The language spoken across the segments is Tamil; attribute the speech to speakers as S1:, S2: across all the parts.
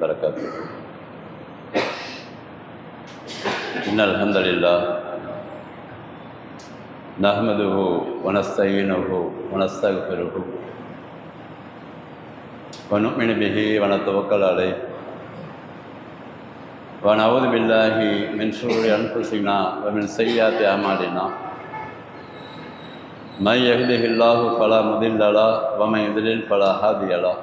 S1: وبركاته. إن الحمد لله نحمده ونستعينه ونستغفره ونؤمن به ونتوكل عليه ونعوذ بالله من شرور أنفسنا ومن سيئات أعمالنا. من يهده الله فلا مضل له ومن يضلل فلا هادي له.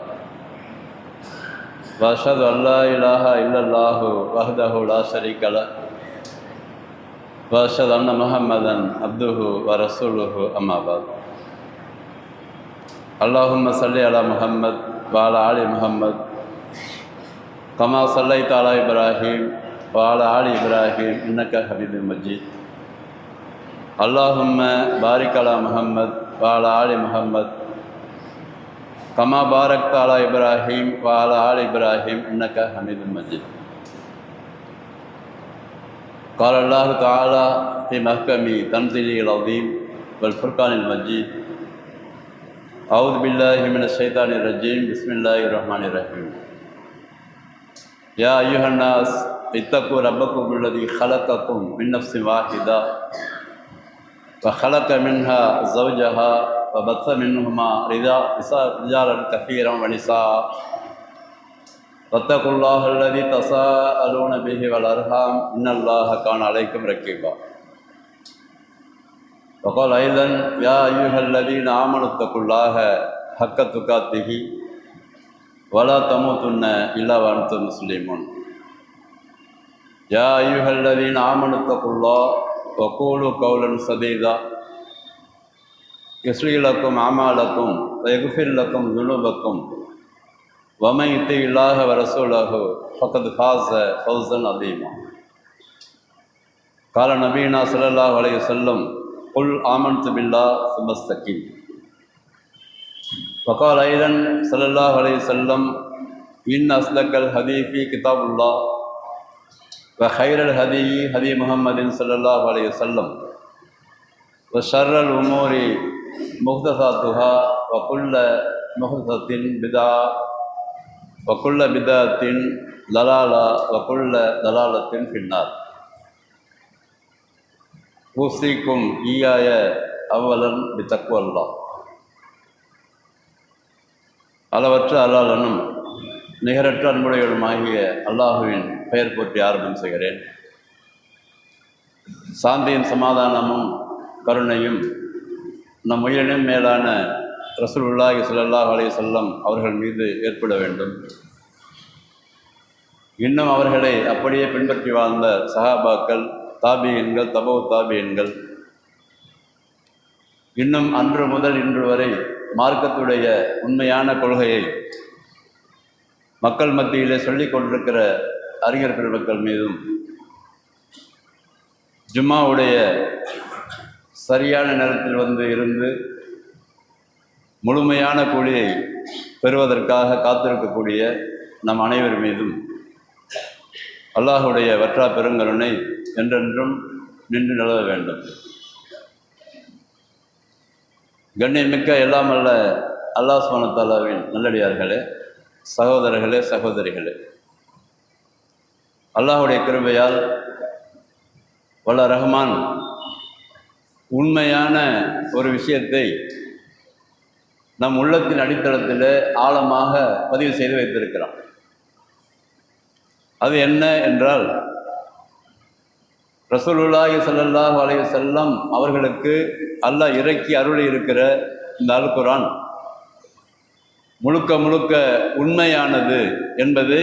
S1: وأشهد أن لا إله إلا الله وحده لا شريك له وأشهد أن محمدا عبده ورسوله أما بعد. اللهم صل على محمد وعلى آل محمد كما صليت على إبراهيم وعلى آل إبراهيم إنك حميد مجيد. اللهم بارك على محمد وعلى آل محمد كما باركت على إبراهيم وعلى آل إبراهيم إنك حميد مجيد. قال الله تعالى في محكم تنزيله العظيم والفرقان المجيد. أعوذ بالله من الشيطان الرجيم. بسم الله الرحمن الرحيم. يا أيها الناس اتقوا ربكم الذي خلقكم من نفس واحدة وخلق منها زوجها وبث منهما رجالا كثيرا ونساء واتقوا الله الذي تساءلون به والأرحام إن الله كان عليكم رقيبا. وقال أيضا يا أيها الذين آمنوا اتقوا الله حق تقاته ولا تموتن إلا وأنتم مسلمون. يا أيها الذين آمنوا اتقوا الله وقولوا قولا سديدا يصلح لكم أعمالكم ويغفر لكم ذنوبكم ومن يطع الله ورسوله فقد فاز فوزا عظيما. قال نبينا صلى الله عليه وسلم قل آمنت بالله ثم استقم. وقال أيضا صلى الله عليه وسلم إن أصدق الحديث كتاب الله وخير الهدي هدي محمد صلى الله عليه وسلم وشر الأمور محدثاتها وكل محدثة بدعة وكل بدعة ضلالة وكل ضلالة في النار. أوصيكم إياي أولا بتقوى الله. அளவற்ற அல்லாஹ்வின் நிகரற்ற அன்புடையவருமாகிய அல்லாஹுவின் பெயர் போற்றி ஆரம்பம் செய்கிறேன். சாந்தியும் சமாதானமும் கருணையும் நம் உயிரினும் மேலான ரசூலுல்லாஹி ஸல்லல்லாஹு அலைஹி வஸல்லம் அவர்கள் மீது ஏற்பட வேண்டும். இன்னும் அவர்களை அப்படியே பின்பற்றி வாழ்ந்த சஹாபாக்கள், தாபியன்கள், தபவு தாபியன்கள், இன்னும் அன்று முதல் இன்று வரை மார்க்கத்துடைய உண்மையான கொள்கையை மக்கள் மத்தியிலே சொல்லிக் கொண்டிருக்கிற அறிஞர் பெருமக்கள் மீதும் ஜும்மாவுடைய சரியான நேரத்தில் வந்து இருந்து முழுமையான கூலியை பெறுவதற்காக காத்திருக்கக்கூடிய நம் அனைவர் மீதும் அல்லாஹுடைய வற்றா பெருங்கருணை என்றென்றும் நின்று நிலவ வேண்டும். கண்ணியமிக்க எல்லாம் அல்ல அல்லாஹ் சுப்ஹானஹு வ தஆலாவின் நல்லடியார்களே, சகோதரர்களே, சகோதரிகளே, அல்லாஹுடைய கிருபையால் வல்ல ரஹ்மான் உண்மையான ஒரு விஷயத்தை நம் உள்ளத்தின் அடித்தளத்தில் ஆழமாக பதிவு செய்து வைத்திருக்கிறான். அது என்ன என்றால், ரசூலுல்லாஹி ஸல்லல்லாஹு அலைஹி வஸல்லம் அவர்களுக்கு அல்லாஹ் இறக்கி அருளி இருக்கிற இந்த அல் குர்ஆன் முழுக்க முழுக்க உண்மையானது என்பது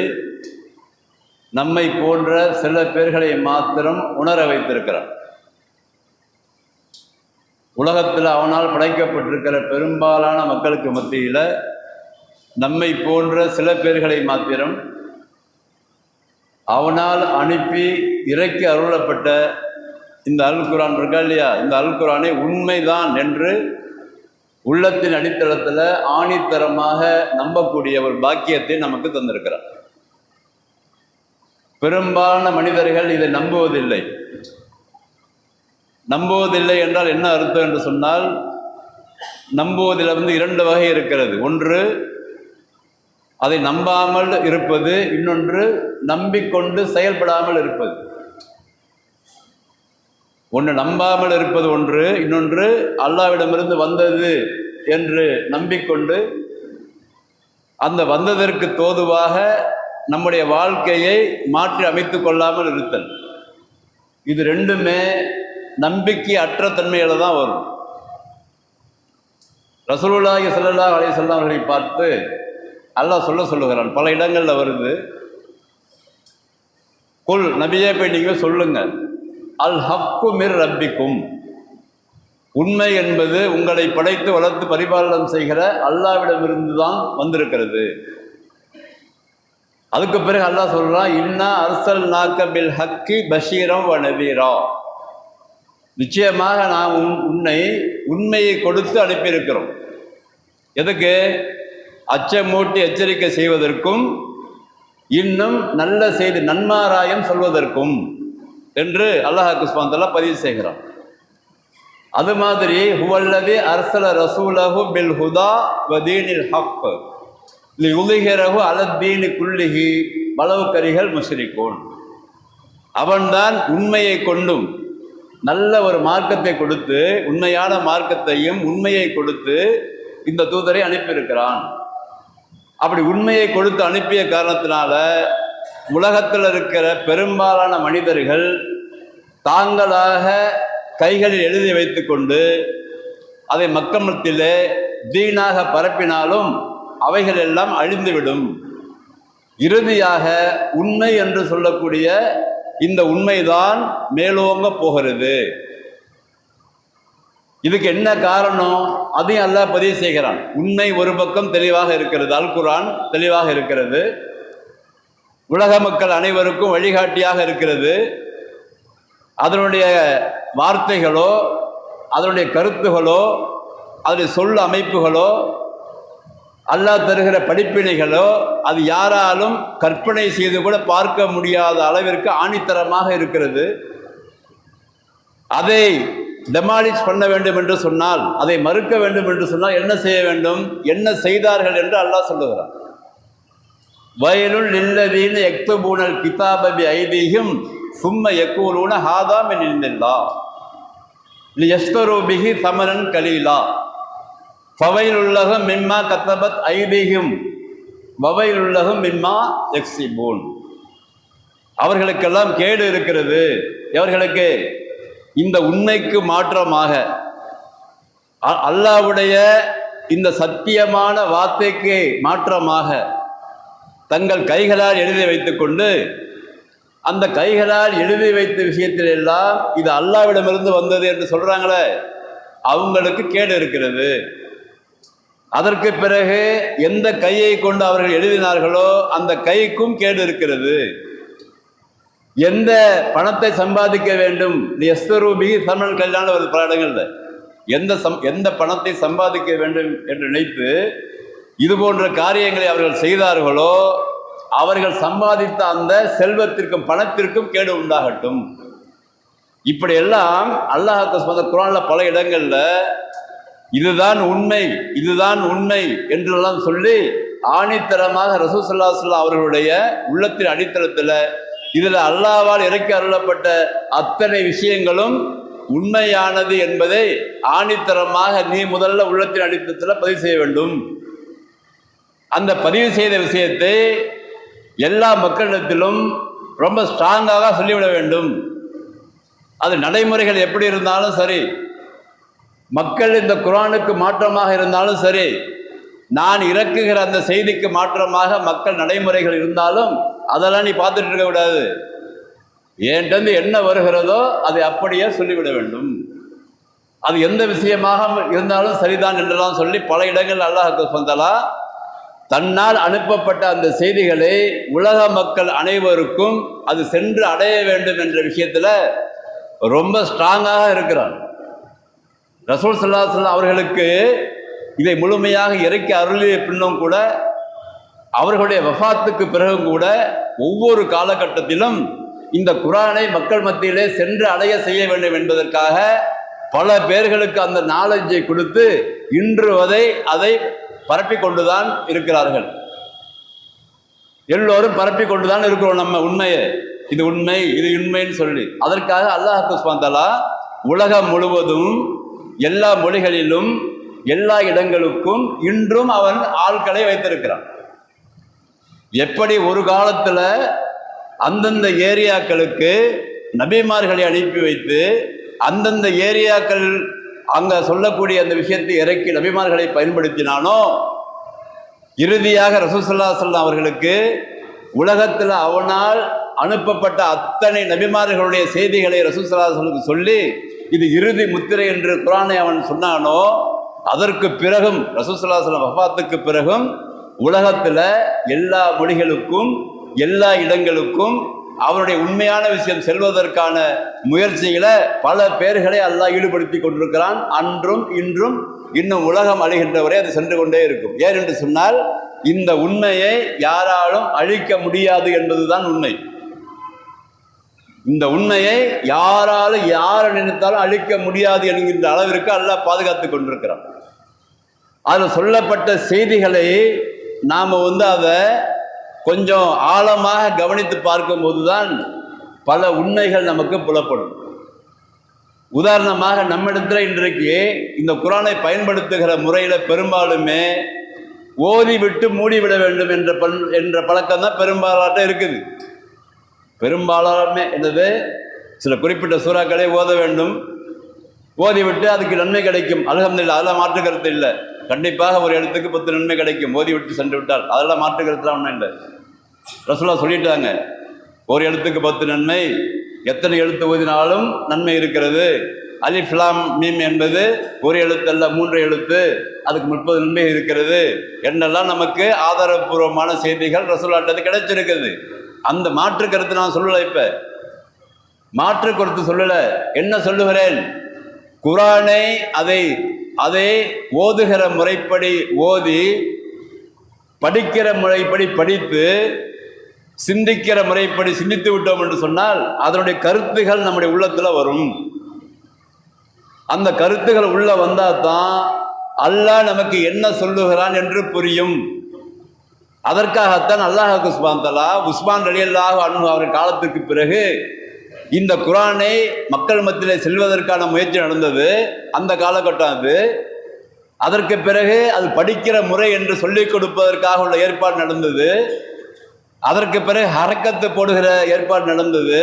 S1: நம்மை போன்ற சில பேர்களை மாத்திரம் உணர வைத்திருக்கிறான். உலகத்தில் அவனால் படைக்கப்பட்டிருக்கிற பெரும்பாலான மக்களுக்கு மத்தியில் நம்மை போன்ற சில பேர்களை மாத்திரம் அவனால் அனுப்பி இறக்கி அருளப்பட்ட இந்த அல் குர்ஆன் இருக்கா இல்லையா, இந்த அல் குர்ஆனை உண்மைதான் என்று உள்ளத்தின் அடித்தளத்தில் ஆணித்தரமாக நம்பக்கூடிய ஒரு பாக்கியத்தை நமக்கு தந்திருக்கிறார். பெரும்பாலான மனிதர்கள் இதை நம்புவதில்லை. நம்புவதில்லை என்றால் என்ன அர்த்தம் என்று சொன்னால், நம்புவதில் இரண்டு வகை இருக்கிறது. ஒன்று, அதை நம்பாமல் இருப்பது, இன்னொன்று நம்பிக்கொண்டு செயல்படாமல் இருப்பது. ஒன்று நம்பாமல் இருப்பது ஒன்று, இன்னொன்று அல்லாஹ்விடமிருந்து வந்தது என்று நம்பிக்கொண்டு அந்த வந்ததற்கு தோதுவாக நம்முடைய வாழ்க்கையை மாற்றி அமைத்து கொள்ளாமல் இருத்தல். இது ரெண்டுமே நம்பிக்கை அற்ற தன்மையில தான் வரும். ரசூலுல்லாஹி ஸல்லல்லாஹு அலைஹி வஸல்லம் அவர்களை பார்த்து அல்லாஹ் சொல்லுகிறான், பல இடங்களில் வருது. குல், நபியே போய் நீங்கள் சொல்லுங்க, அல் ஹக்கு மிர் ரப்பிக்கும், உண்மை என்பது உங்களை படைத்து வளர்த்து பரிபாலனம் செய்கிற அல்லாஹ்விடமிருந்து தான் வந்திருக்கிறது. அதுக்கு பிறகு அல்லாஹ் சொல்றான், இன்னா அர்சல்நாக்க பில் ஹக்கி பஷீரம் வ நதீரா, நிச்சயமாக நாம் உன்னை உண்மையை கொடுத்து அனுப்பியிருக்கிறோம். எதுக்கு? அச்சமூட்டி எச்சரிக்கை செய்வதற்கும் இன்னும் நல்ல செய்தி நன்மாராயம் சொல்வதற்கும் என்று அல்லாஹ் சுப்ஹானஹு வ தஆலா பதிவு செய்கிறான். அது மாதிரி ஹுவல்லதி அர்சல ரசூலஹு பில் ஹுதா வ தீனில் ஹக் லியுலிஹிரஹு அலத்தீனி குல்லிஹி வலவ் கரிஹல் முஷ்ரிகூன், அவன்தான் உண்மையை கொண்டும் நல்ல ஒரு மார்க்கத்தை கொடுத்து, உண்மையான மார்க்கத்தையும் உண்மையை கொடுத்து இந்த தூதரை அனுப்பியிருக்கிறான். அப்படி உண்மையை கொடுத்து அனுப்பிய காரணத்தினால உலகத்தில் இருக்கிற பெரும்பாலான மனிதர்கள் தாங்களாக கைகளில் எழுதி வைத்து கொண்டு அதை மக்கள் மத்தியிலே தீனாக பரப்பினாலும் அவைகள் எல்லாம் அழிந்துவிடும். இறுதியாக உண்மை என்று சொல்லக்கூடிய இந்த உண்மைதான் மேலோங்க போகிறது. இதுக்கு என்ன காரணம்? அதையும் அல்லாஹ் பதிவு செய்கிறான். உண்மை ஒரு பக்கம் தெளிவாக இருக்கிறது, அல் குர்ஆன் தெளிவாக இருக்கிறது, உலக மக்கள் அனைவருக்கும் வழிகாட்டியாக இருக்கிறது. அதனுடைய வார்த்தைகளோ அதனுடைய கருத்துகளோ அதனுடைய சொல் அமைப்புகளோ அல்லாஹ் தருகிற படிப்பினைகளோ அது யாராலும் கற்பனை செய்து கூட பார்க்க முடியாத அளவிற்கு ஆணித்தரமாக இருக்கிறது. அதை டெமாலிஷ் பண்ண வேண்டும் என்று சொன்னால், அதை மறுக்க வேண்டும் என்று சொன்னால் என்ன செய்ய வேண்டும்? என்ன செய்தார்கள் என்று அல்லாஹ் சொல்லுகிறார். வயலுல் லில்லதீன யக்துபூனல் கிதாப பி ஐதீஹிம் சும்ம யக்கூலூன ஹாதா மின் இன்தில்லாஹ் லியஷ்தரு பிஹி தமனன் கலீலா ஃபவைலுல்லஹும் மிம்மா கத்தபத் ஐதீஹிம் வவைலுல்லஹும் மிம்மா யக்ஸிபூன். அவர்களுக்கெல்லாம் கேடு இருக்கிறது. எவர்களுக்கு? இந்த உண்மைக்கு மாற்றமாக அல்லாஹ்வுடைய இந்த சத்தியமான வார்த்தைக்கு மாற்றமாக தங்கள் கைகளால் எழுதி வைத்துக்கொண்டு அந்த கைகளால் எழுதி வைத்த விஷயத்தில் எல்லாம் இது அல்லாஹ்விடமிருந்து வந்தது என்று சொல்றாங்களே, அவங்களுக்கு கேடு இருக்கிறது. அதற்கு பிறகு எந்த கையை கொண்டு அவர்கள் எழுதினார்களோ அந்த கைக்கும் கேடு இருக்கிறது. எந்த பணத்தை சம்பாதிக்க வேண்டும், எஸ்தரூபி சமன் கல்யாண ஒரு பல இடங்கள்ல எந்த பணத்தை சம்பாதிக்க வேண்டும் என்று நினைத்து இது போன்ற காரியங்களை அவர்கள் செய்தார்களோ அவர்கள் சம்பாதித்த அந்த செல்வத்திற்கும் பணத்திற்கும் கேடு உண்டாகட்டும். இப்படியெல்லாம் அல்லாஹ் குர்ஆன்ல பல இடங்கள்ல இதுதான் உண்மை, இதுதான் உண்மை என்றெல்லாம் சொல்லி ஆணித்தரமாக ரசூல் ஸல்லல்லாஹு அலைஹி வஸல்லம் அவர்களுடைய உள்ளத்தின் அடித்தளத்தில் இதில் அல்லாஹ்வால் இறக்கி அருளப்பட்ட அத்தனை விஷயங்களும் உண்மையானது என்பதை ஆணித்தரமாக நீ முதல்ல உள்ளத்தின் அடித்தளத்தில் பதிவு செய்ய வேண்டும். அந்த பதிவு செய்த விஷயத்தை எல்லா மக்களிடத்திலும் ரொம்ப ஸ்ட்ராங்காக சொல்லிவிட வேண்டும். அது நடைமுறைகள் எப்படி இருந்தாலும் சரி, மக்கள் இந்த குர்ஆனுக்கு மாற்றமாக இருந்தாலும் சரி, நான் இறக்குகிற அந்த செய்திக்கு மாற்றமாக மக்கள் நடைமுறைகள் இருந்தாலும் அதெல்லாம் நீ பார்த்துட்டு இருக்க கூடாது. என்கிட்ட என்ன வருகிறதோ அதை அப்படியே சொல்லிவிட வேண்டும். அது எந்த விஷயமாக இருந்தாலும் சரிதான் என்றெல்லாம் சொல்லி பல இடங்கள் அல்லாஹ் சுப்ஹானஹு வ தஆலா தன்னால் அனுப்பப்பட்ட அந்த செய்திகளை உலக மக்கள் அனைவருக்கும் அது சென்று அடைய வேண்டும் என்ற விஷயத்தில் ரொம்ப ஸ்ட்ராங்காக இருக்கிறான். ரசூல் ஸல்லல்லாஹு அலைஹி வஸல்லம் அவர்களுக்கு இதை முழுமையாக இறக்கி அருளிய பின்னும் கூட, அவர்களுடைய வஃபாத்துக்கு பிறகும் கூட ஒவ்வொரு காலகட்டத்திலும் இந்த குர்ஆனை மக்கள் மத்தியிலே சென்று அடைய செய்ய வேண்டும் என்பதற்காக பல பேர்களுக்கு அந்த நாலேஜை கொடுத்து இன்று வரை அதை பரப்பி கொண்டுதான் இருக்கிறார்கள். எல்லோரும் பரப்பி கொண்டுதான் இருக்கிறோம் நம்ம உண்மையை, இது உண்மை இது உண்மைன்னு சொல்லி. அதற்காக அல்லாஹ் சுப்ஹானஹு வ தஆலா உலகம் முழுவதும் எல்லா மொழிகளிலும் எல்லா இடங்களுக்கும் இன்றும் அவன் ஆட்களை வைத்திருக்கிறான். எப்படி ஒரு காலத்துல அந்தந்த ஏரியாக்களுக்கு நபிமார்களை அனுப்பி வைத்து அந்தந்த ஏரியாக்கள் அங்க சொல்லக்கூடிய அந்த விஷயத்தை இறக்கி நபிமார்களை பயன்படுத்தினானோ, இறுதியாக ரசூல் ஸல்லல்லாஹு அலைஹி வஸல்லம் அவர்களுக்கு உலகத்தில் அவனால் அனுப்பப்பட்ட அத்தனை நபிமார்களுடைய செய்திகளை ரசூல் ஸல்லல்லாஹு அலைஹி வஸல்லம் சொல்லி இது இறுதி முத்திரை என்று குர்ஆனை அவன் சொன்னானோ, அதற்கு பிறகும் ரசூல் ஸல்லல்லாஹு அலைஹி வஸல்லம் வஃபாத்துக்கு பிறகும் உலகத்தில் எல்லா மொழிகளுக்கும் எல்லா இடங்களுக்கும் அவருடைய உண்மையான விஷயம் செல்வதற்கான முயற்சிகளை பல பேர்களை அல்லாஹ் ஈடுபடுத்தி கொண்டிருக்கிறான். அன்றும் இன்றும் இன்னும் உலகம் அழிகின்ற வரை அது சென்று கொண்டே இருக்கும். ஏன் என்று சொன்னால் இந்த உண்மையை யாராலும் அழிக்க முடியாது என்பதுதான் உண்மை. இந்த உண்மையை யாராலும் யாரை நினைத்தாலும் அழிக்க முடியாது என்கின்ற அளவிற்கு அல்லாஹ் பாதுகாத்து கொண்டிருக்கிறான். அதில் சொல்லப்பட்ட செய்திகளை நாம் அதை கொஞ்சம் ஆழமாக கவனித்து பார்க்கும்போது தான் பல உண்மைகள் நமக்கு புலப்படும். உதாரணமாக நம்மிடத்தில் இன்றைக்கு இந்த குர்ஆனை பயன்படுத்துகிற முறையில் பெரும்பாலுமே ஓதிவிட்டு மூடிவிட வேண்டும் என்ற பழக்கம் தான் பெரும்பாலாட்ட இருக்குது. பெரும்பாலுமே என்னது, சில குறிப்பிட்ட சூறாக்களை ஓத வேண்டும், ஓதிவிட்டு அதுக்கு நன்மை கிடைக்கும், அல்ஹம்துலில்லாஹ், அதெல்லாம் மாற்று கருத்து இல்லை. கண்டிப்பாக ஒரு எழுத்துக்கு 10 நன்மை கிடைக்கும் ஓதிவிட்டு சென்று விட்டால், அதெல்லாம் மாற்று கருத்துலாம் ஒன்றும் இல்லை. ரசூலுல்லாஹ் சொல்லிட்டாங்க, ஒரு எழுத்துக்கு 10 நன்மை, எத்தனை எழுத்து ஓதினாலும் நன்மை இருக்கிறது. அலிஃப் லாம் மீம் என்பது ஒரு எழுத்து அல்ல 3 எழுத்து, அதுக்கு 30 நன்மை இருக்கிறது என்னெல்லாம் நமக்கு ஆதாரபூர்வமான செய்திகள் ரசூலுல்லாஹ்ட்ட கிடைச்சிருக்குது. அந்த மாற்று கருத்து நான் சொல்லலை. இப்ப மாற்று கருத்து சொல்லலை, என்ன சொல்லுகிறேன், குர்ஆனை அதை ஓதுகிற முறைப்படி ஓதி, படிக்கிற முறைப்படி படித்து, சிந்திக்கிற முறைப்படி சிந்தித்து விட்டோம் என்று சொன்னால் அதனுடைய கருத்துகள் நம்முடைய உள்ளத்துல வரும். அந்த கருத்துகள் உள்ள வந்தால் தான் அல்லாஹ் நமக்கு என்ன சொல்லுகிறான் என்று புரியும். அதற்காகத்தான் அல்லாஹ் சுப்ஹானஹு வ தஆலா உஸ்மான் ரலியல்லாஹு அன்ஹு அவர்கள் காலத்துக்கு பிறகு இந்த குர்ஆனை மக்கள் மத்தியிலே செல்வதற்கான முயற்சி நடந்தது. அந்த காலகட்டம் அது. அதற்கு பிறகு அது படிக்கிற முறை என்று சொல்லிக் கொடுப்பதற்காக உள்ள ஏற்பாடு நடந்தது. அதற்கு பிறகு ஹரக்கத்து போடுகிற ஏற்பாடு நடந்தது.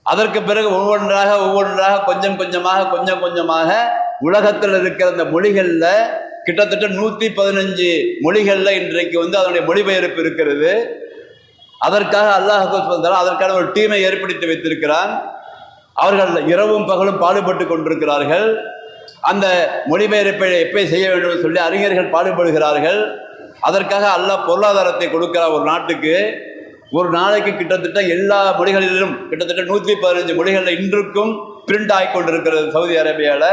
S1: அதற்கு பிறகு ஒவ்வொன்றாக கொஞ்சம் கொஞ்சமாக உலகத்தில் இருக்கிற அந்த மொழிகளில் கிட்டத்தட்ட 115 மொழிகளில் இன்றைக்கு அதனுடைய மொழிபெயர்ப்பு இருக்கிறது. அதற்காக அல்லாஹ் அதற்கான ஒரு டீமை ஏற்படுத்தி வைத்திருக்கிறான். அவர்கள் இரவும் பகலும் பாடுபட்டு கொண்டிருக்கிறார்கள். அந்த மொழிபெயர்ப்பை எப்படி செய்ய வேண்டும் சொல்லி அறிஞர்கள் பாடுபடுகிறார்கள். அதற்காக அல்லாஹ் பொருளாதாரத்தை கொடுக்கிறார். ஒரு நாட்டுக்கு ஒரு நாளைக்கு கிட்டத்தட்ட எல்லா மொழிகளிலும் கிட்டத்தட்ட 115 மொழிகளில் இன்றுக்கும் பிரிண்ட் ஆகி கொண்டிருக்கிறது சவுதி அரேபியாவில்.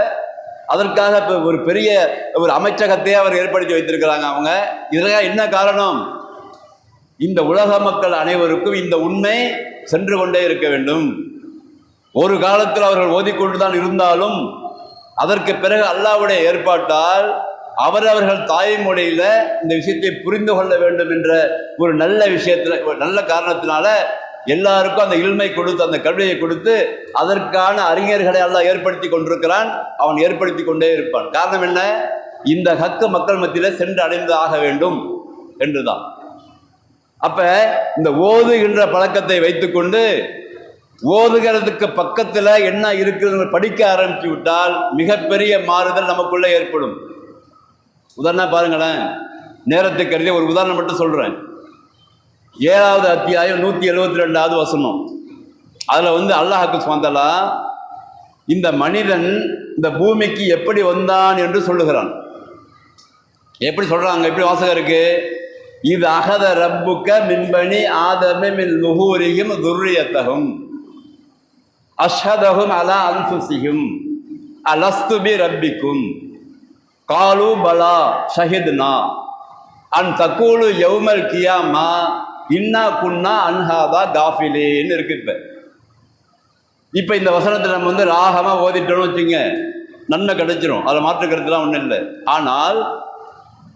S1: அதற்காக இப்போ ஒரு பெரிய ஒரு அமைச்சகத்தையே அவர் ஏற்படுத்தி வைத்திருக்கிறாங்க. அவங்க இதெல்லாம் என்ன காரணம், இந்த உலக மக்கள் அனைவருக்கும் இந்த உண்மை சென்று கொண்டே இருக்க வேண்டும். ஒரு காலத்தில் அவர்கள் ஓதிக்கொண்டுதான் இருந்தாலும் அதற்கு பிறகு அல்லாஹ்வுடைய ஏற்பாட்டால் அவரவர்கள் தாய்மொழியில இந்த விஷயத்தை புரிந்து கொள்ள வேண்டும் என்ற ஒரு நல்ல விஷயத்துல, நல்ல காரணத்தினால எல்லாருக்கும் அந்த இல்மை கொடுத்து, அந்த கல்வியை கொடுத்து, அதற்கான அறிஞர்களை அல்லாஹ் ஏற்படுத்தி கொண்டிருக்கிறான். அவன் ஏற்படுத்தி கொண்டே இருப்பான். காரணம் என்ன, இந்த ஹக்கு மக்கள் மத்தியில சென்று அடைந்து ஆக வேண்டும் என்றுதான். அப்ப இந்த ஓதுகின்ற பழக்கத்தை வைத்துக்கொண்டு ஓதுகிறதுக்கு பக்கத்துல என்ன இருக்குது படிக்க ஆரம்பிச்சு விட்டால் மிகப்பெரிய மாறுதல் நமக்குள்ள ஏற்படும். உதாரணம் பாருங்களேன், நேரத்தை கருதி ஒரு உதாரணம் மட்டும் சொல்றேன். 7வது அத்தியாயம் 172வது வசனம். அதுல அல்லாஹ் சுப்ஹானஹு வ தஆலா இந்த மனிதன் இந்த பூமிக்கு எப்படி வந்தான் என்று சொல்லுகிறான். எப்படி சொல்றாங்க, எப்படி வாசகம் இருக்கு, இது அகத ரப்புக்க மின்பனி ஆதம மின் லுஹூரிஹிம் துர்ரியத்தஹும் அஷ்ஹதஹும் அலா அன்ஃபுஸிஹிம் அலஸ்து பி ரப்பிக்கும் காலு பலா ஷஹித்னா அன் தக்கூலு யௌமல் கியாமா இன்னா குன்னா அன்ஹாதா காஃபிலேன்னு இருக்கு. இப்போ இந்த வசனத்தை நம்ம ராகமாக ஓதிட்டோம்னு வச்சுங்க, நன்மை கிடைச்சிரும், அதில் மாற்றுக்கிறதுலாம் ஒன்றும் இல்லை. ஆனால்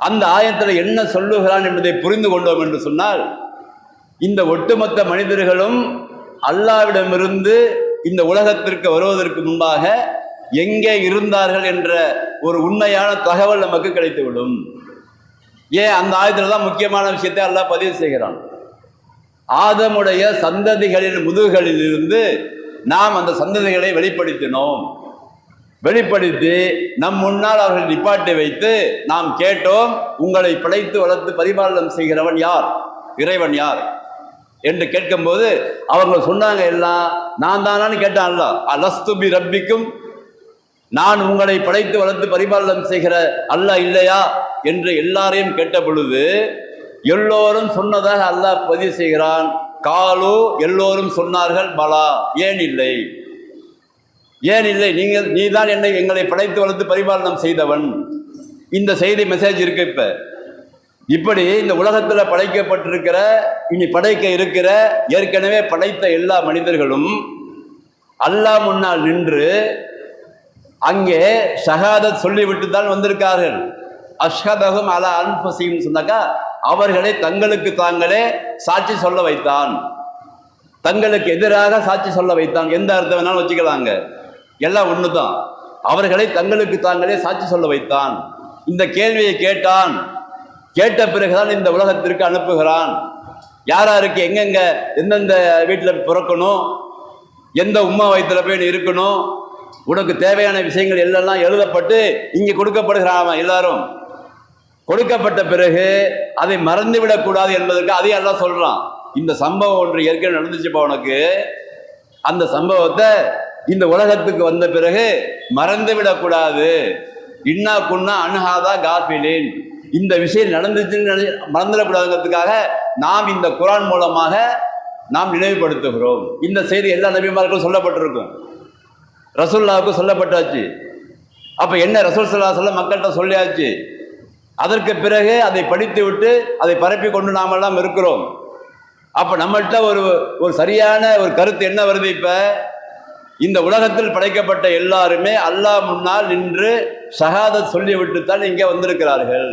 S1: அந்த ஆயத்தில் என்ன சொல்லுகிறான் என்பதை புரிந்து கொண்டோம் என்று சொன்னால், இந்த ஒட்டுமொத்த மனிதர்களும் அல்லாஹ்விடமிருந்து இந்த உலகத்திற்கு வருவதற்கு முன்பாக எங்கே இருந்தார்கள் என்ற ஒரு உண்மையான தகவல் நமக்கு கிடைத்துவிடும். ஏன் அந்த ஆயத்தில் தான் முக்கியமான விஷயத்தை அல்லாஹ் பதிவு செய்கிறான். ஆதமுடைய சந்ததிகளின் முதுகுகளில் இருந்து நாம் அந்த சந்ததிகளை வெளிப்படுத்தினோம். வெளிப்படுத்தி நம் முன்னால் அவர்கள் நிப்பாட்டி வைத்து நாம் கேட்டோம், உங்களை படைத்து வளர்த்து பரிபாலனம் செய்கிறவன் யார், இறைவன் யார் என்று கேட்கும்போது அவர்கள் சொன்னாங்க, எல்லாம் நான் தானான்னு கேட்டான்ல, அலஸ்துபி ரப்பிக்கும், நான் உங்களை படைத்து வளர்த்து பரிபாலனம் செய்கிற அல்லாஹ் இல்லையா என்று எல்லாரையும் கேட்ட பொழுது எல்லோரும் சொன்னதாக அல்லாஹ் பதிவு செய்கிறான். காலு, எல்லோரும் சொன்னார்கள், பலா, ஏன் இல்லை, ஏன் இல்லை, நீதான் எங்களை படைத்து வளர்த்து பரிபாலனம் செய்தவன். இந்த செய்தி மெசேஜ் இருக்கு. இப்படி இந்த உலகத்தில் படைக்கப்பட்டிருக்கிற, இனி படைக்க இருக்கிற, ஏற்கனவே படைத்த எல்லா மனிதர்களும் அல்லாஹ் முன்னால் நின்று அங்கே ஷஹாதத் சொல்லிவிட்டு தான் வந்திருக்கார்கள். அஷ்ஹதஹும் அலா அன்ஃபுஸிஹிம் சொன்னாக்கா அவர்களை தங்களுக்கு தாங்களே சாட்சி சொல்ல வைத்தான், தங்களுக்கு எதிராக சாட்சி சொல்ல வைத்தான். எந்த அர்த்தம் வேணாலும் வச்சுக்கலாங்க, எல்லாம் ஒன்று தான். அவர்களை தங்களுக்கு தாங்களே சாட்சி சொல்ல வைத்தான். இந்த கேள்வியை கேட்டான். கேட்ட பிறகுதான் இந்த உலகத்திற்கு அனுப்புகிறான். யாராருக்கு எங்கெங்க எந்தெந்த வீட்டில் பிறக்கணும், எந்த உம்மா வயிற்றுல போய் இருக்கணும், உனக்கு தேவையான விஷயங்கள் எல்லாம் எழுதப்பட்டு இங்கே கொடுக்கப்படுகிறான். எல்லாரும் கொடுக்கப்பட்ட பிறகு அதை மறந்துவிடக்கூடாது என்பதற்கு அதையும் எல்லாம் சொல்றான். இந்த சம்பவம் ஒன்று ஏற்கனவே நடந்துச்சுப்பா உனக்கு, அந்த சம்பவத்தை இந்த உலகத்துக்கு வந்த பிறகு மறந்து விடக்கூடாது. இன்னா குன்னா அன்ஹாதா காஃபிலின், இந்த விஷயம் நடந்துச்சுன்னு மறந்துடக்கூடாதுங்கிறதுக்காக நாம் இந்த குர்ஆன் மூலமாக நாம் நினைவுபடுத்துகிறோம். இந்த செய்தி எல்லா நபிமார்களுக்கும் சொல்லப்பட்டிருக்கும், ரசூலுல்லாஹ்வுக்கு சொல்லப்பட்டாச்சு. அப்போ என்ன, ரசூல் ஸல்லல்லாஹு அலைஹி வஸல்லம் மக்கள்கிட்ட சொல்லியாச்சு. அதற்கு பிறகு அதை படித்து விட்டு அதை பரப்பி கொண்டு நாமெல்லாம் இருக்கிறோம். அப்போ நம்மள்கிட்ட ஒரு சரியான ஒரு கருத்து என்ன வருது, இப்போ இந்த உலகத்தில் படைக்கப்பட்ட எல்லாருமே அல்லாஹ் முன்னால் நின்று ஷஹாதத் சொல்லிவிட்டுத்தான் இங்கே வந்திருக்கிறார்கள்.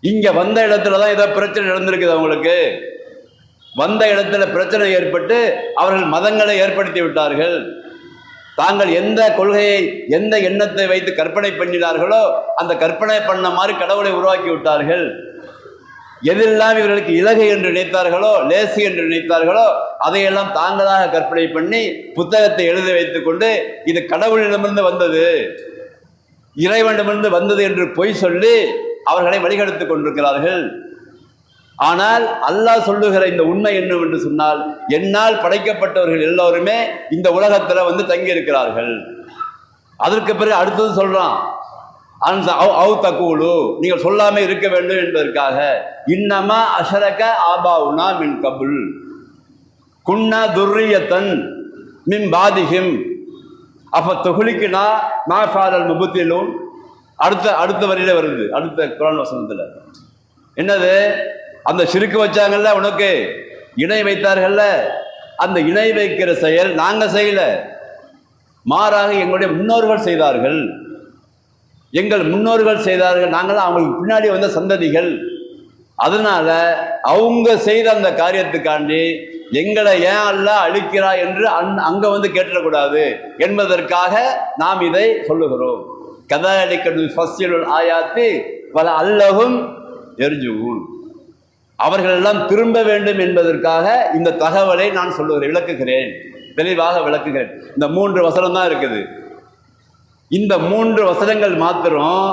S1: இங்கே வந்த இடத்துல தான் ஏதோ பிரச்சனை நடந்திருக்குது. அவங்களுக்கு வந்த இடத்துல பிரச்சனை ஏற்பட்டு அவர்கள் மதங்களை ஏற்படுத்தி விட்டார்கள். தாங்கள் எந்த கொள்கையை எந்த எண்ணத்தை வைத்து கற்பனை பண்ணினார்களோ அந்த கற்பனை பண்ண மாதிரி கடவுளை உருவாக்கி விட்டார்கள். எதெல்லாம் இவர்களுக்கு இலகை என்று நினைத்தார்களோ, லேசு என்று நினைத்தார்களோ, அதையெல்லாம் தாங்களாக கற்பனை பண்ணி புத்தகத்தை எழுதி வைத்துக் கொண்டு இது கடவுளிடமிருந்து வந்தது, இறைவனிடமிருந்து வந்தது என்று பொய் சொல்லி அவர்களை வழிகெடுத்துக் கொண்டிருக்கிறார்கள். ஆனால் அல்லாஹ் சொல்லுகிற இந்த உண்மை என்னவென்று சொன்னால், என்னால் படைக்கப்பட்டவர்கள் எல்லோருமே இந்த உலகத்தில் வந்து தங்கி இருக்கிறார்கள். அதற்கு பிறகு அடுத்தது சொல்றான், நீங்கள் சொல்லாம இருக்க வேண்டும் என்பதற்காக, இன்னமா அஷரக ஆபாவுனா மின் கபுல் குன்னா துர்ரியத்தன் மின் பாதிஹிம் அப்ப தொகுலிக்குனா மாஃபாரல் முபுத்திலும் அடுத்த வரியில வருது. அடுத்த குர்ஆன் வசனத்துல என்னது, அந்த சிறுக்கு வச்சாங்கல்ல, உனக்கு இணை வைத்தார்கள்ல, அந்த இணை வைக்கிற செயல் நாங்க செய்யல, மாறாக எங்களுடைய முன்னோர்கள் செய்தார்கள். எங்கள் முன்னோர்கள் செய்தார்கள், நாங்கள் அவங்களுக்கு பின்னாடி வந்த சந்ததிகள். அதனால அவங்க செய்த அந்த காரியத்துக்காண்டி எங்களை ஏன் அல்லாஹ் அழிக்கிறாய் என்று அங்க வந்து கேட்டக்கூடாது என்பதற்காக நாம் இதை சொல்லுகிறோம். கதாலிக்கல் ஃபஸ்ஸிலுல் ஆயாத்தி வல அல்லஹும் யர்ஜூன், அவர்கள் எல்லாம் திரும்ப வேண்டும் என்பதற்காக இந்த தகவலை நான் சொல்லுகிறேன், விளக்குகிறேன், தெளிவாக விளக்குகிறேன். இந்த 3 வசனம் தான் இருக்குது. இந்த 3 வசனங்கள் மாத்திரம்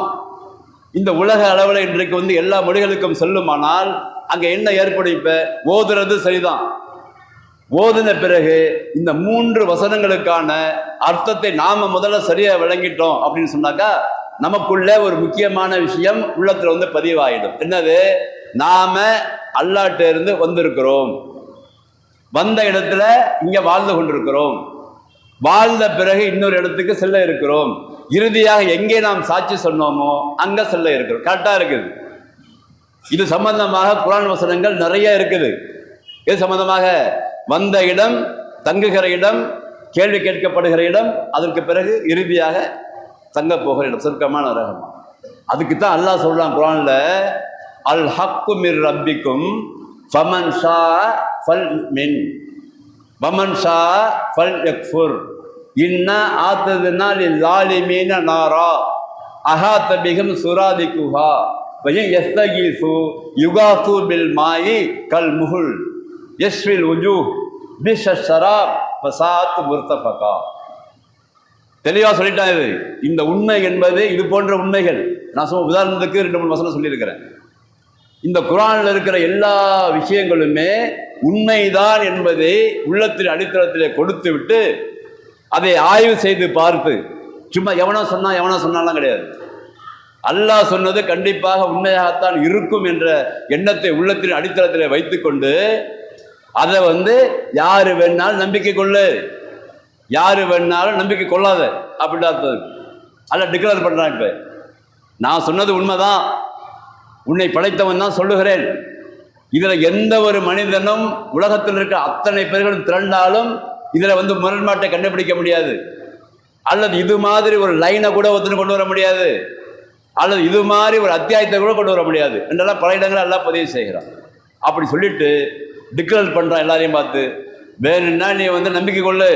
S1: இந்த உலக அளவில் இன்றைக்கு வந்து எல்லா மொழிகளுக்கும் சொல்லுமானால் அங்கே என்ன ஏற்படும்? இப்போ ஓதுறது சரிதான், ஓதுன பிறகு இந்த 3 வசனங்களுக்கான அர்த்தத்தை நாம முதல்ல சரியா விளங்கிட்டோம் அப்படின்னு சொன்னாக்கா நமக்குள்ள ஒரு முக்கியமான விஷயம் உள்ளத்துல வந்து பதிவாயிடும். என்னது? நாம அல்லாஹ்ட்ட இருந்து வந்திருக்கிறோம், வந்த இடத்துல இங்க வாழ்ந்து கொண்டிருக்கிறோம், வாழ்ந்த பிறகு இன்னொரு இடத்துக்கு செல்ல இருக்கிறோம், இறுதியாக எங்கே நாம் சாட்சி சொன்னோமோ அங்க செல்ல இருக்கிறோம். கரெக்டா இருக்குது. இது சம்பந்தமாக குர்ஆன் வசனங்கள் நிறைய இருக்குது. இது சம்பந்தமாக வந்த இடம், தங்குகிற இடம், கேள்வி கேட்கப்படுகிற இடம், அதற்கு பிறகு இறுதியாக தங்க போகிற இடம், சுருக்கமான ரகமா. அதுக்கு தான் அல்லாஹ் சொல்றான் குர்ஆன்ல, அல் ஹக்கு மிர் ரப்பிக்கும் ஃபமன் ஷா ஃபல் மின் வமன் ஷா ஃபல் யக்ஃபுர் இன்னா ஆத்ததுனா லில்லாலிமீன நாரா அஹாத்த பிஹிம் சுராதிகுஹா வயம் யஸ்தகீசு யுகாசு பில் மாயி கல் முஹுல் யஸ்வில் உஜூஹ் பிஷ ஷராப் வசாத் முர்தஃபகா. தெளிவாக சொல்லிட்டான். இது இந்த உண்மை என்பது இது போன்ற உண்மைகள். நான் சும்மா உதாரணத்துக்கு 2-3 வசனம் சொல்லியிருக்கிறேன். இந்த குர்ஆனில் இருக்கிற எல்லா விஷயங்களுமே உண்மைதான் என்பதை உள்ளத்தில் அடித்தளத்திலே கொடுத்து விட்டு அதை ஆய்வு செய்து பார்த்து, சும்மா எவனோ சொன்னாலும் கிடையாது. அல்லாஹ் சொன்னது கண்டிப்பாக உண்மையாகத்தான் இருக்கும் என்ற எண்ணத்தை உள்ளத்தின் அடித்தளத்தில் வைத்துக்கொண்டு அதை யாரு வேணாலும் நம்பிக்கை கொள்ளு, யாரு வேணாலும் நம்பிக்கை கொள்ளாத அப்படின்றது அல்ல டிக்ளேர் பண்றான். இப்ப நான் சொன்னது உண்மைதான், உன்னை படைத்தவன் தான் சொல்லுகிறேன். இதுல எந்த ஒரு மனிதனும் உலகத்தில் இருக்கிற அத்தனை பேர்களும் திரண்டாலும் இதுல முரண்பாட்டை கண்டுபிடிக்க முடியாது. அல்லது இது மாதிரி ஒரு லைனை கூட ஒருத்தனை கொண்டு வர முடியாது, அல்லது இது மாதிரி ஒரு அத்தியாயத்தை கூட கொண்டு வர முடியாது என்றெல்லாம் பல இடங்களை எல்லாம் பதிவு செய்கிறான். அப்படி சொல்லிட்டு டிக்ளேர் பண்றான் எல்லாரையும் பார்த்து, வேணும்னா நீ நம்பிக்கை கொள்ளு,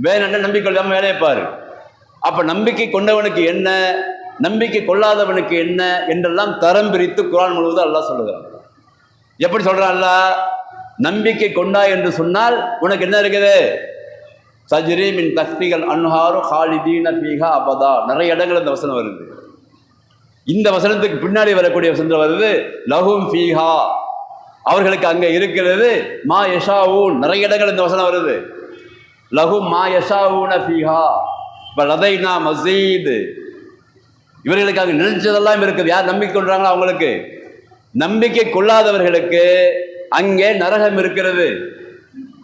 S1: வேணும்னா நம்பிக்கை கொள்ளாம வேலையை பாரு. அப்ப நம்பிக்கை கொண்டவனுக்கு என்ன, நம்பிக்கை கொள்ளாதவனுக்கு என்ன என்றெல்லாம் தரம் பிரித்து குர்ஆன் முழுவதும் அல்லாஹ் சொல்லுகிறான். எப்படி சொல்றான் அல்லாஹ்? நம்பிக்கை கொண்டாய் என்று சொன்னால் உனக்கு என்ன இருக்குது? தஜ்ரி மின் தஹ்திகள் அன்ஹாரு ஹாலிதீன ஃபீஹா அபதா. நிறைய இடங்கள் இந்த வசனம் வருது. இந்த வசனத்துக்கு பின்னாடி வரக்கூடிய வசனம் வருது லஹும் ஃபீஹா, அவர்களுக்கு அங்க இருக்கிறது மா யஷாவூன். நிறைய இடங்கள் இந்த வசனம் வருது லஹும் மா யஷாவூன ஃபீஹா வலதைனா மஸீத். இவர்களுக்கு அங்கே நினைச்சதெல்லாம் இருக்குது. யார் நம்பிக்கை கொள்றாங்களோ அவங்களுக்கு. நம்பிக்கை கொள்ளாதவர்களுக்கு அங்கே நரகம் இருக்கிறது.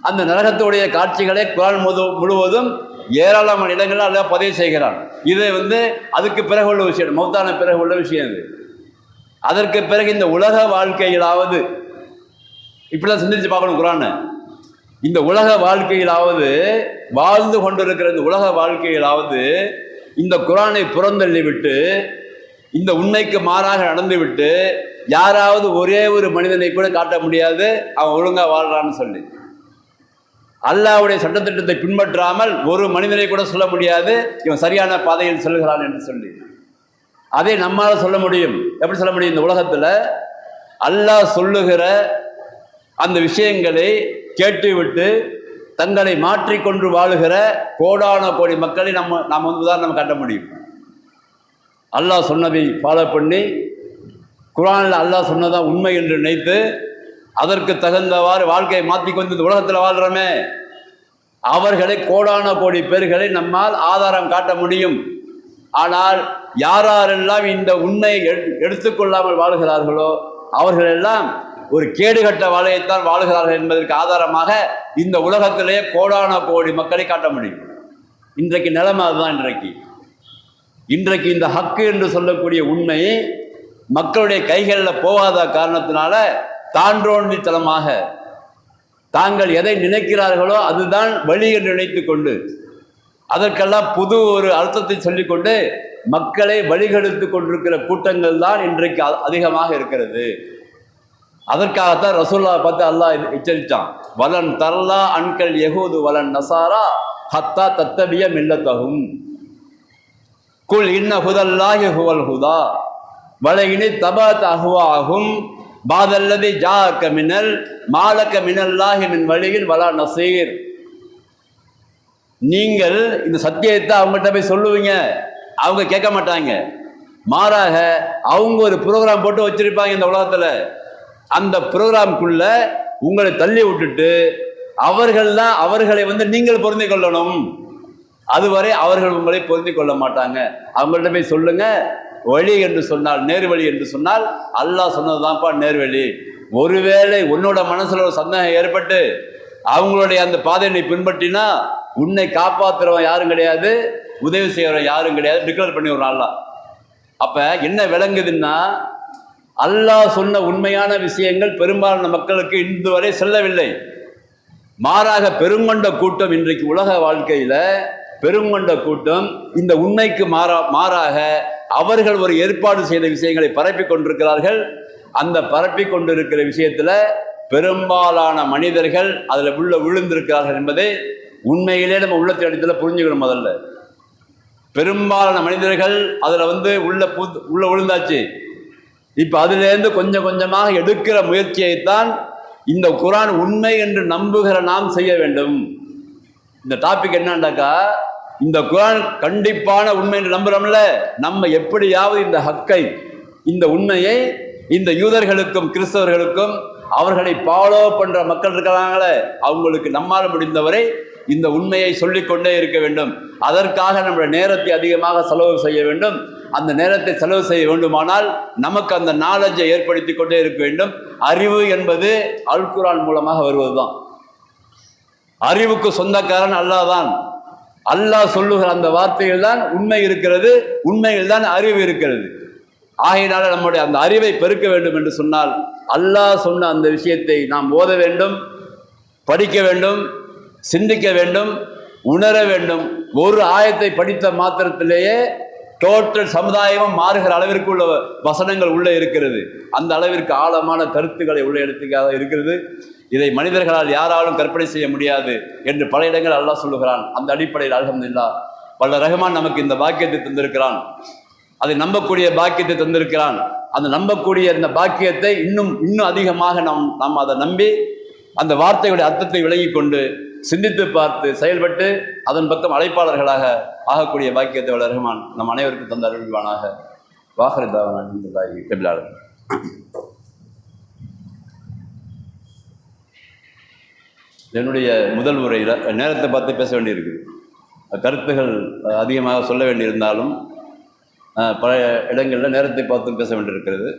S1: அந்த நரகத்துடைய காட்சிகளை குர்ஆன் முழுவதும் ஏராளமான இடங்களில் அல்லாஹ் பதிவு செய்கிறான். இது அதுக்கு பிறகு உள்ள விஷயம், மௌத்தான பிறகு உள்ள விஷயம். இது அதற்கு பிறகு இந்த உலக வாழ்க்கையிலாவது இப்படிலாம் சிந்திச்சு பார்க்கணும் குர்ஆனை. இந்த உலக வாழ்க்கையிலாவது வாழ்ந்து கொண்டிருக்கிற இந்த உலக வாழ்க்கையிலாவது இந்த குர்ஆனை புறந்தள்ளி விட்டு இந்த உண்மைக்கு மாறாக நடந்து விட்டு யாராவது ஒரே ஒரு மனிதனை கூட காட்ட முடியாது அவன் ஒழுங்கா வாழ்றான்னு சொல்லி. அல்லாஹ்வுடைய சட்டத்திட்டத்தை பின்பற்றாமல் ஒரு மனிதனை கூட சொல்ல முடியாது இவன் சரியான பாதையில் செல்கிறான் என்று சொல்லி. அதை நம்மால சொல்ல முடியும். எப்படி சொல்ல முடியும்? இந்த உலகத்துல அல்லாஹ் சொல்லுகிற அந்த விஷயங்களை கேட்டுவிட்டு தங்களை மாற்றிக்கொண்டு வாழுகிற கோடான கோடி மக்களை நாம் உதாரணம் காட்ட முடியும். அல்லாஹ் சொன்னதை ஃபாலோ பண்ணி குர்ஆனில் அல்லாஹ் சொன்னதான் உண்மை என்று நினைத்து அதற்கு தகுந்தவாறு வாழ்க்கையை மாற்றிக்கொண்டு இந்த உலகத்தில் வாழ்கிறோமே, அவர்களை கோடான கோடி பேர்களை நம்மால் ஆதாரம் காட்ட முடியும். ஆனால் யாரெல்லாம் இந்த உண்மையை எடுத்துக்கொள்ளாமல் வாழ்கிறார்களோ அவர்களெல்லாம் ஒரு கேடுகட்ட வாழையைத்தான் வாழ்கிறார்கள் என்பதற்கு ஆதாரமாக இந்த உலகத்திலேயே கோடான கோடி மக்களை காட்ட முடியும். இன்றைக்கு நிலைமை அதுதான். இன்றைக்கு இந்த ஹக்கு என்று சொல்லக்கூடிய உண்மை மக்களுடைய கைகளில் போகாத காரணத்தினால தாண்டோண்டித்தனமாக தாங்கள் எதை நினைக்கிறார்களோ அதுதான் வழி என்று நினைத்து கொண்டு அதற்கெல்லாம் புது ஒரு அர்த்தத்தை சொல்லிக்கொண்டு மக்களை வழிகெடுத்து கொண்டிருக்கிற கூட்டங்கள் தான் இன்றைக்கு அதிகமாக இருக்கிறது. அதற்காகத்தான் ரசூலுல்லாஹ் பார்த்து அல்லாஹ் எச்சரித்தான், வலன் தர்லா அன்கல் யஹூது வலன் நசாரா ஹத்தா தத்தபிய மில்லத்தஹும் குல் இன்ன ஹுதல்லாஹி ஹுவல் ஹுதா வலையினி தபத் அஹ்வாஹும் பாதல்லதி ஜாஅக மினல் மாலக மினல்லாஹி மின் வலியின் வலா நசீர். நீங்கள் இந்த சத்தியத்தை அவங்ககிட்ட போய் சொல்லுவீங்க, அவங்க கேட்க மாட்டாங்க. மாறாக அவங்க ஒரு ப்ரோக்ராம் போட்டு வச்சிருப்பாங்க இந்த உலகத்துல. அந்த ப்ரோக்ராம்குள்ள உங்களை தள்ளி விட்டுட்டு அவர்களை நீங்கள் பொருந்தி கொள்ளணும். அதுவரை அவர்கள் உங்களை பொருந்தி கொள்ள மாட்டாங்க. அவங்கள்ட்ட போய் சொல்லுங்க, வழி என்று சொன்னால் நேர்வழி என்று சொன்னால் அல்லாஹ் சொன்னதுதான்ப்பா நேர்வழி. ஒருவேளை உன்னோட மனசுல ஒரு சந்தேகம் ஏற்பட்டு அவங்களுடைய அந்த பாதையை பின்பற்றினா உன்னை காப்பாற்றுறவன் யாரும் கிடையாது, உதவி செய்யறவன் யாரும் கிடையாது, டிக்ளேர் பண்ணி ஒரு அல்லாஹ். அப்ப என்ன விளங்குதுன்னா, அல்லாஹ் சொன்ன உண்மையான விஷயங்கள் பெரும்பாலான மக்களுக்கு இன்று வரை செல்லவில்லை. மாறாக பெருங்கொண்ட கூட்டம் இன்றைக்கு உலக வாழ்க்கையில பெருங்கொண்ட கூட்டம் இந்த உண்மைக்கு மாறாக அவர்கள் ஒரு ஏற்பாடு செய்த விஷயங்களை பரப்பி கொண்டிருக்கிறார்கள். அந்த பரப்பி கொண்டிருக்கிற விஷயத்தில் பெரும்பாலான மனிதர்கள் அதில் விழுந்திருக்கிறார்கள் என்பதை உண்மையிலே நம்ம உள்ளத்தை அடித்தில் புரிஞ்சுக்கணும். முதல்ல பெரும்பாலான மனிதர்கள் அதில் உள்ள விழுந்தாச்சு. இப்போ அதுலேருந்து கொஞ்சம் கொஞ்சமாக எடுக்கிற முயற்சியைத்தான் இந்த குர்ஆன் உண்மை என்று நம்புகிற நாம் செய்ய வேண்டும். இந்த டாபிக் என்னண்டாக்கா, இந்த குர்ஆன் கண்டிப்பான உண்மை என்று நம்புகிறோம்ல, நம்ம எப்படியாவது இந்த ஹக்கை, இந்த உண்மையை இந்த யூதர்களுக்கும் கிறிஸ்தவர்களுக்கும் அவர்களை ஃபாலோ பண்ணுற மக்கள் இருக்கிறாங்களே அவங்களுக்கு நம்மால் முடிந்தவரை இந்த உண்மையை சொல்லிக்கொண்டே இருக்க வேண்டும். அதற்காக நம்முடைய நேரத்தை அதிகமாக செலவு செய்ய வேண்டும். அந்த நேரத்தை செலவு செய்ய வேண்டுமானால் நமக்கு அந்த நாலேஜை ஏற்படுத்தி கொண்டே இருக்க வேண்டும். அறிவு என்பது அல் குர்ஆன் மூலமாக வருவது தான். அறிவுக்கு சொந்தக்காரன் அல்லாஹ் தான். அல்லாஹ் சொல்லுகிற அந்த வார்த்தைகள் தான் உண்மை இருக்கிறது, உண்மையில் தான் அறிவு இருக்கிறது. ஆகையினால நம்முடைய அந்த அறிவை பெருக்க வேண்டும் என்று சொன்னால் அல்லாஹ் சொன்ன அந்த விஷயத்தை நாம் ஓத வேண்டும், படிக்க வேண்டும், சிந்திக்க வேண்டும், உணர வேண்டும். ஒரு ஆயத்தை படித்த மாத்திரத்திலேயே டோட்டல் சமுதாயமும் மாறுகிற அளவிற்கு உள்ள வசனங்கள் உள்ளே இருக்கிறது. அந்த அளவிற்கு ஆழமான கருத்துக்களை உள்ள எடுத்துக்காக இருக்கிறது. இதை மனிதர்களால் யாராலும் கற்பனை செய்ய முடியாது என்று பல இடங்கள் அல்லாஹ் சொல்லுகிறான். அந்த அடிப்படையில் அல்ஹம்துலில்லாஹ் வல்ல ரஹ்மான் நமக்கு இந்த பாக்கியத்தை தந்திருக்கிறான். அதை நம்பக்கூடிய பாக்கியத்தை தந்திருக்கிறான். அந்த நம்பக்கூடிய இந்த பாக்கியத்தை இன்னும் அதிகமாக நாம் அதை நம்பி அந்த வார்த்தைகளுடைய அர்த்தத்தை விளங்கி கொண்டு சிந்தித்து பார்த்து செயல்பட்டு அதன் பக்கம் அழைப்பாளர்களாக ஆகக்கூடிய பாக்கியத்தை வல்ல ரஹ்மான் நம் அனைவருக்கும் தந்த அருள்வானாக. வாஹரிதாவான என்னுடைய முதல் உரையில் நேரத்தை பார்த்து பேச வேண்டியிருக்குது. கருத்துகள் அதிகமாக சொல்ல வேண்டியிருந்தாலும் பல இடங்களில் நேரத்தை பார்த்து பேச வேண்டியிருக்கிறது.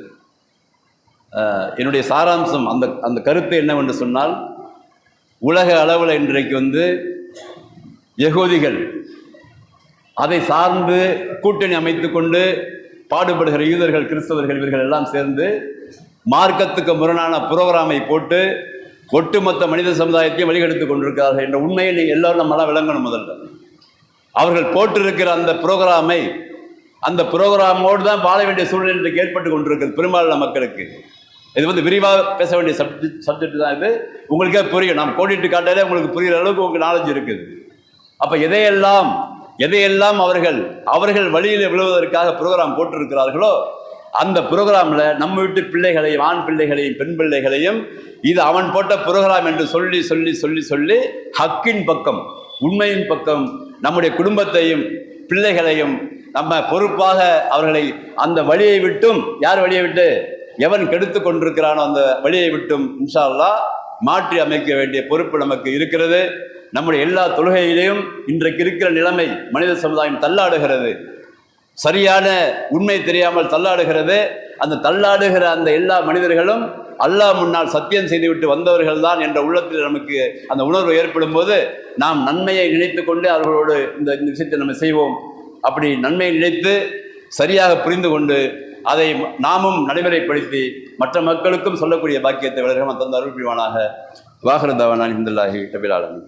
S1: என்னுடைய சாராம்சம் அந்த கருத்து என்னவென்று சொன்னால், உலக அளவில் இன்றைக்கு யகூதிகள் அதை சார்ந்து கூட்டணி அமைத்து கொண்டு பாடுபடுகிற யூதர்கள் கிறிஸ்தவர்கள் இவர்கள் எல்லாம் சேர்ந்து மார்க்கத்துக்கு முரணான புரோகிராமை போட்டு ஒட்டுமொத்த மனித சமுதாயத்தையும் வழிகெடுத்து கொண்டிருக்கிறார்கள் என்ற உண்மையை நீங்கள் எல்லோரும் நம்மளாம் விளங்கணும். முதல்ல அவர்கள் போட்டிருக்கிற அந்த புரோகிராமை, அந்த புரோகிராமோடு தான் வாழ வேண்டிய சூழ்நிலை இன்றைக்கு ஏற்பட்டு கொண்டிருக்கிறது பெரும்பாலான மக்களுக்கு. இது விரிவாக பேச வேண்டிய சப்ஜெக்ட் தான். இது உங்களுக்கே புரியும். நாம் கோடிட்டு காட்டாலே உங்களுக்கு புரிகிற அளவுக்கு உங்களுக்கு நாலேஜ் இருக்குது. அப்போ எதையெல்லாம் அவர்கள் வழியில் விழுவதற்காக புரோகிராம் போட்டிருக்கிறார்களோ அந்த புரோகிராமில் நம்ம வீட்டு பிள்ளைகளையும், ஆண் பிள்ளைகளையும் பெண் பிள்ளைகளையும் இது அவன் போட்ட புரோகிராம் என்று சொல்லி சொல்லி சொல்லி சொல்லி ஹக்கின் பக்கம், உண்மையின் பக்கம் நம்முடைய குடும்பத்தையும் பிள்ளைகளையும் நம்ம பொறுப்பாக அவர்களை அந்த வழியை விட்டும், யார் வழியை விட்டு எவன் கெடுத்து கொண்டிருக்கிறானோ அந்த வழியை விட்டும் இன்ஷா அல்லாஹ் மாற்றி அமைக்க வேண்டிய பொறுப்பு நமக்கு இருக்கிறது. நம்முடைய எல்லா தொழுகையிலையும் இன்றைக்கு இருக்கிற நிலைமை, மனித சமுதாயம் தள்ளாடுகிறது, சரியான உண்மை தெரியாமல் தள்ளாடுகிறது. அந்த தள்ளாடுகிற அந்த எல்லா மனிதர்களும் அல்லாஹ் முன்னால் சத்தியம் செய்துவிட்டு வந்தவர்கள் தான் என்ற உள்ளத்தில் நமக்கு அந்த உணர்வு ஏற்படும் போது நாம் நன்மையை நினைத்து கொண்டு அவர்களோடு இந்த விஷயத்தை நம்ம செய்வோம். அப்படி நன்மையை நினைத்து சரியாக புரிந்து கொண்டு அதை நாமும் நடைமுறைப்படுத்தி மற்ற மக்களுக்கும் சொல்லக்கூடிய பாக்கியத்தை வளர்க தந்த அருள் புரிவானாக. வாஹிரு தஅவானா அல்ஹம்துலில்லாஹி ரப்பில் ஆலமீன்.